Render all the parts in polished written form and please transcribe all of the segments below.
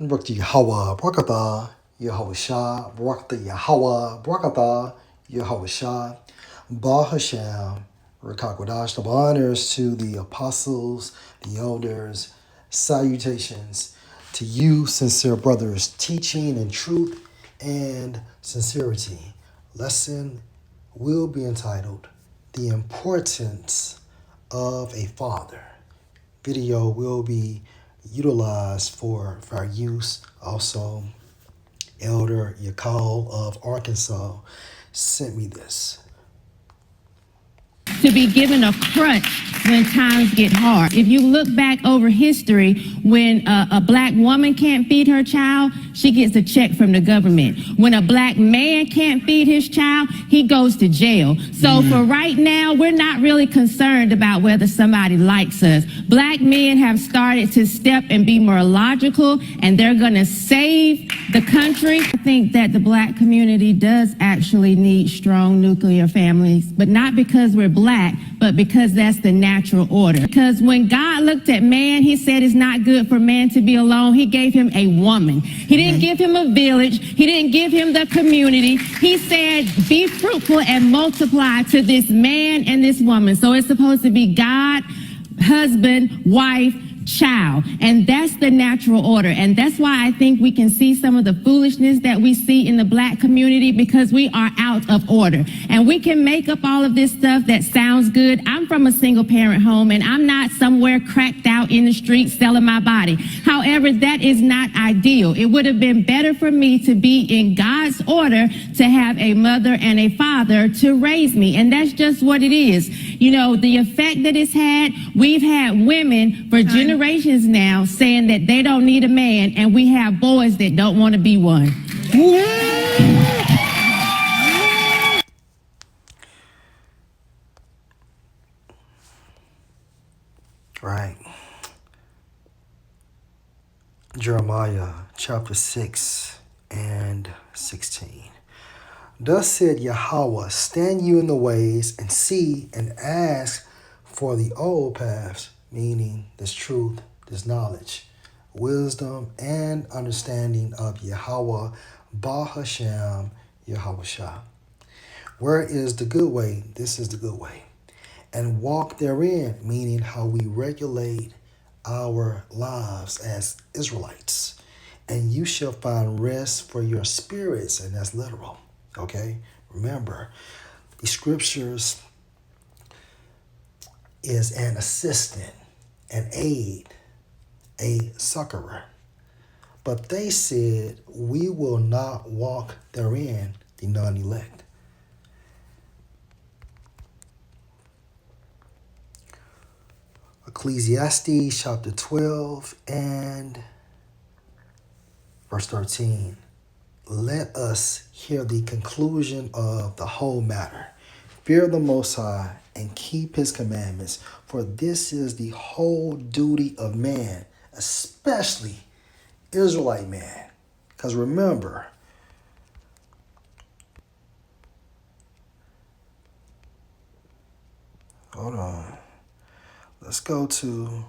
Barakati Yahweh, Barakatah, Yahweh Shah, Barakati Yahweh, Barakatah, Yahweh Shah, Bah Hashem, Rakakwadash, the honors to the apostles, the elders, salutations to you, sincere brothers, teaching in truth and sincerity. Lesson will be entitled The Importance of a Father. Video will be utilized for our use. Also, Elder Yakal of Arkansas sent me this. To be given a crutch when times get hard. If you look back over history, when a black woman can't feed her child, she gets a check from the government. When a black man can't feed his child, he goes to jail. So for right now, we're not really concerned about whether somebody likes us. Black men have started to step and be more logical, and they're going to save the country. I think that the black community does actually need strong nuclear families, but not because we're black, but because that's the natural order. Because when God looked at man, he said it's not good for man to be alone. He gave him a woman. He didn't give him a village. He didn't give him the community. He said, be fruitful and multiply to this man and this woman. So it's supposed to be God, husband, wife, child. And that's the natural order. And that's why I think we can see some of the foolishness that we see in the black community, because we are out of order. And we can make up all of this stuff that sounds good. I'm from a single parent home, and I'm not somewhere cracked out in the street selling my body. However, that is not ideal. It would have been better for me to be in God's order, to have a mother and a father to raise me. And that's just what it is. You know, the effect that it's had, we've had women for generations now saying that they don't need a man, and we have boys that don't want to be one. Right. Jeremiah chapter 6 and 16. Thus said Yahweh, stand you in the ways and see and ask for the old paths, meaning this truth, this knowledge, wisdom, and understanding of Yahweh, Bah Hashem, Yahweh Shah. Where is the good way? This is the good way. And walk therein, meaning how we regulate our lives as Israelites. And you shall find rest for your spirits, and that's literal. Okay? Remember, the scriptures is an assistant, an aid, a succorer. But they said, we will not walk therein, the non-elect. Ecclesiastes chapter 12 and verse 13. Let us hear the conclusion of the whole matter. Fear the Most High and keep his commandments, for this is the whole duty of man, especially Israelite man. Because remember, hold on. Let's go to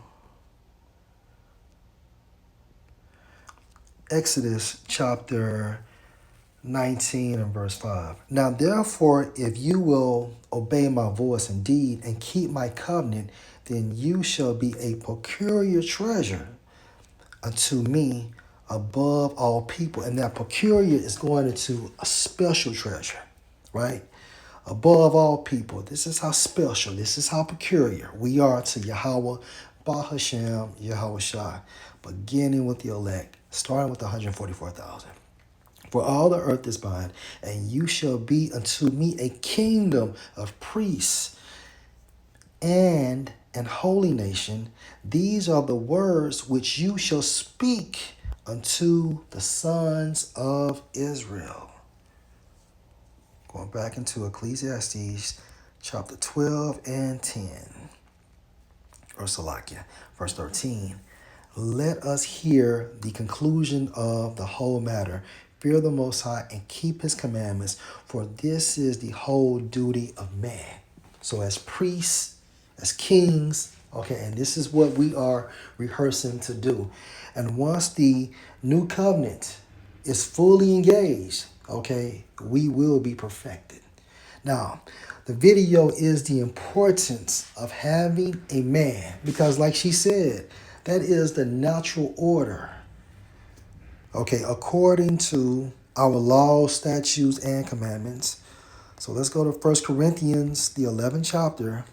Exodus chapter 19 and verse 5. Now therefore, if you will obey my voice indeed and keep my covenant, then you shall be a peculiar treasure unto me above all people. And that peculiar is going into a special treasure, right? Above all people. This is how special, this is how peculiar we are to Yahweh, Bah Hashem, Yahweh Shai, beginning with the elect, starting with the 144,000. For all the earth is mine, and you shall be unto me a kingdom of priests and an holy nation. These are the words which you shall speak unto the sons of Israel. Going back into Ecclesiastes chapter 12 and 10. Or Salakia, verse 13. Let us hear the conclusion of the whole matter. Fear the Most High and keep his commandments, for this is the whole duty of man. So as priests, as kings, Okay, and this is what we are rehearsing to do. And once the new covenant is fully engaged, okay, we will be perfected. Now, the video is the importance of having a man, because like she said, that is the natural order, okay, according to our laws, statutes, and commandments. So let's go to 1 Corinthians, the 11th chapter,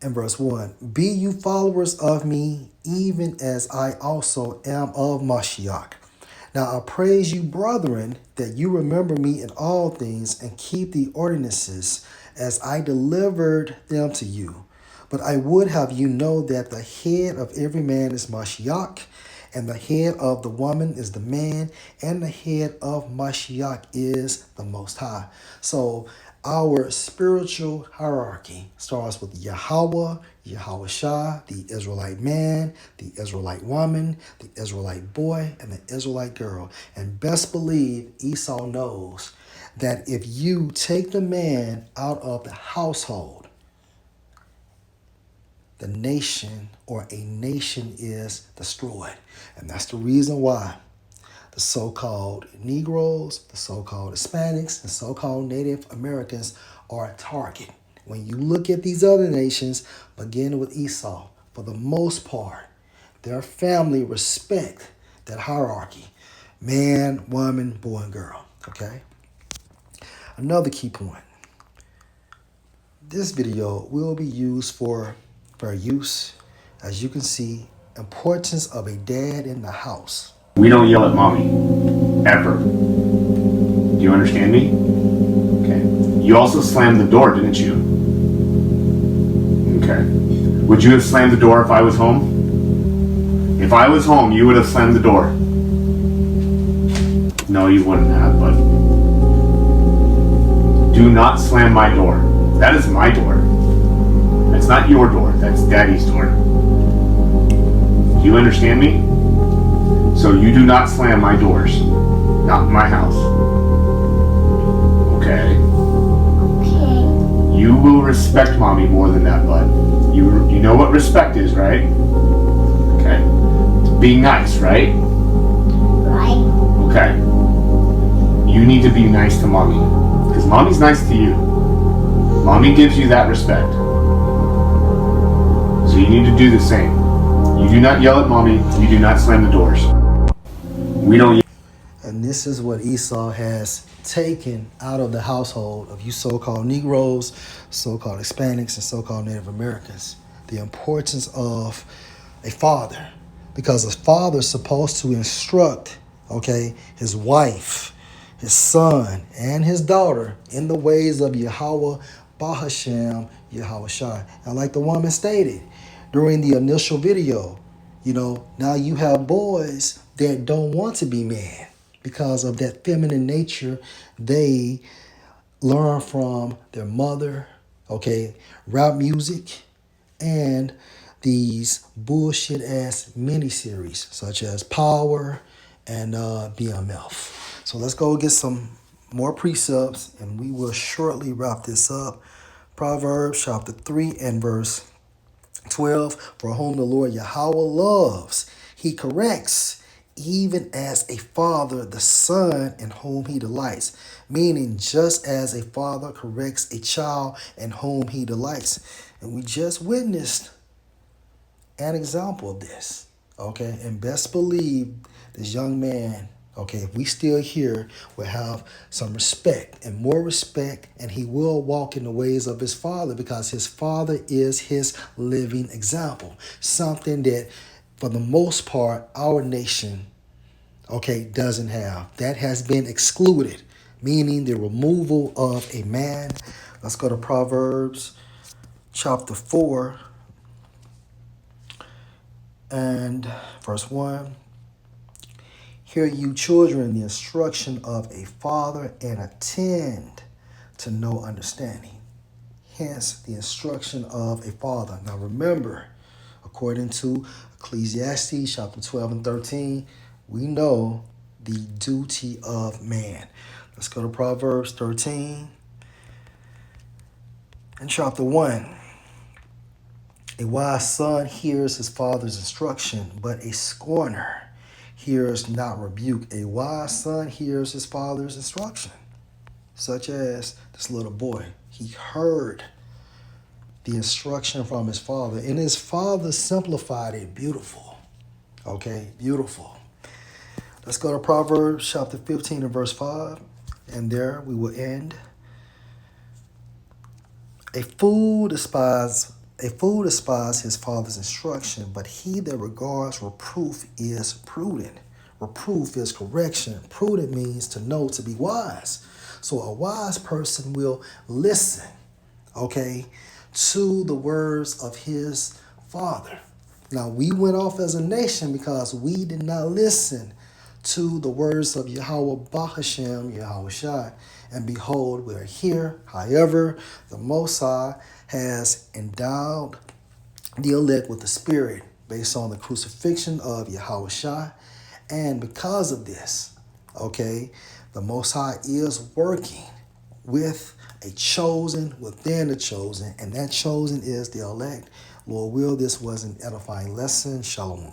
and verse 1. Be you followers of me, even as I also am of Mashiach. Now I praise you, brethren, that you remember me in all things and keep the ordinances as I delivered them to you. But I would have you know that the head of every man is Mashiach, and the head of the woman is the man, and the head of Mashiach is the Most High. So our spiritual hierarchy starts with Yahweh, Yahweh Shah, the Israelite man, the Israelite woman, the Israelite boy, and the Israelite girl. And best believe Esau knows that if you take the man out of the household, the nation or a nation is destroyed. And that's the reason why the so-called Negroes, the so-called Hispanics, the so-called Native Americans are a target. When you look at these other nations, beginning with Esau, for the most part, their family respect that hierarchy. Man, woman, boy, and girl. Okay? Another key point. This video will be used for fair use. As you can see, importance of a dad in the house. We don't yell at mommy, ever. Do you understand me? Okay. You also slammed the door, didn't you? Okay. Would you have slammed the door if I was home? If I was home, you would have slammed the door. No, you wouldn't have, but do not slam my door. That is my door. That's not your door. That's Daddy's door. Do you understand me? So you do not slam my doors. Not my house. Okay? Okay. You will respect mommy more than that, bud. You know what respect is, right? Okay. It's being nice, right? Right. Okay. You need to be nice to mommy. Because mommy's nice to you. Mommy gives you that respect. So you need to do the same. You do not yell at mommy. You do not slam the doors. We don't. And this is what Esau has taken out of the household of you so-called Negroes, so-called Hispanics, and so-called Native Americans. The importance of a father. Because a father is supposed to instruct, okay, his wife, his son, and his daughter in the ways of Yahweh, Bahashem, Yahweh Shai. And like the woman stated during the initial video, now you have boys that don't want to be men because of that feminine nature they learn from their mother, okay, rap music, and these bullshit ass miniseries such as Power and BMF. So let's go get some more precepts and we will shortly wrap this up. Proverbs chapter 3 and verse 12, for whom the Lord Yahweh loves, he corrects, even as a father the son in whom he delights. Meaning, just as a father corrects a child in whom he delights. And we just witnessed an example of this. Okay, and best believe this young man, okay, if we still here, will have some respect and more respect, and he will walk in the ways of his father because his father is his living example. Something that, for the most part, our nation, okay, doesn't have. That has been excluded, meaning the removal of a man. Let's go to Proverbs chapter 4 and verse 1. Hear you children the instruction of a father and attend to no understanding. Hence the instruction of a father. Now remember, according to Ecclesiastes chapter 12 and 13, we know the duty of man. Let's go to Proverbs 13 and chapter 1. A wise son hears his father's instruction, but a scorner hears not rebuke. A wise son hears his father's instruction, such as this little boy. He heard the instruction from his father, and his father simplified it. Beautiful. Okay, beautiful. Let's go to Proverbs chapter 15 and verse 5, and there we will end. A fool despises his father's instruction, but he that regards reproof is prudent. Reproof is correction. Prudent means to know, to be wise. So a wise person will listen, okay, to the words of his father. Now, we went off as a nation because we did not listen to the words of Yahweh Bahashem, Yahweh Shai. And behold, we are here. However, the Most High has endowed the elect with the Spirit based on the crucifixion of Yahweh Shai. And because of this, okay, the Most High is working with a chosen within the chosen, and that chosen is the elect. Lord will, this was an edifying lesson. Shalom.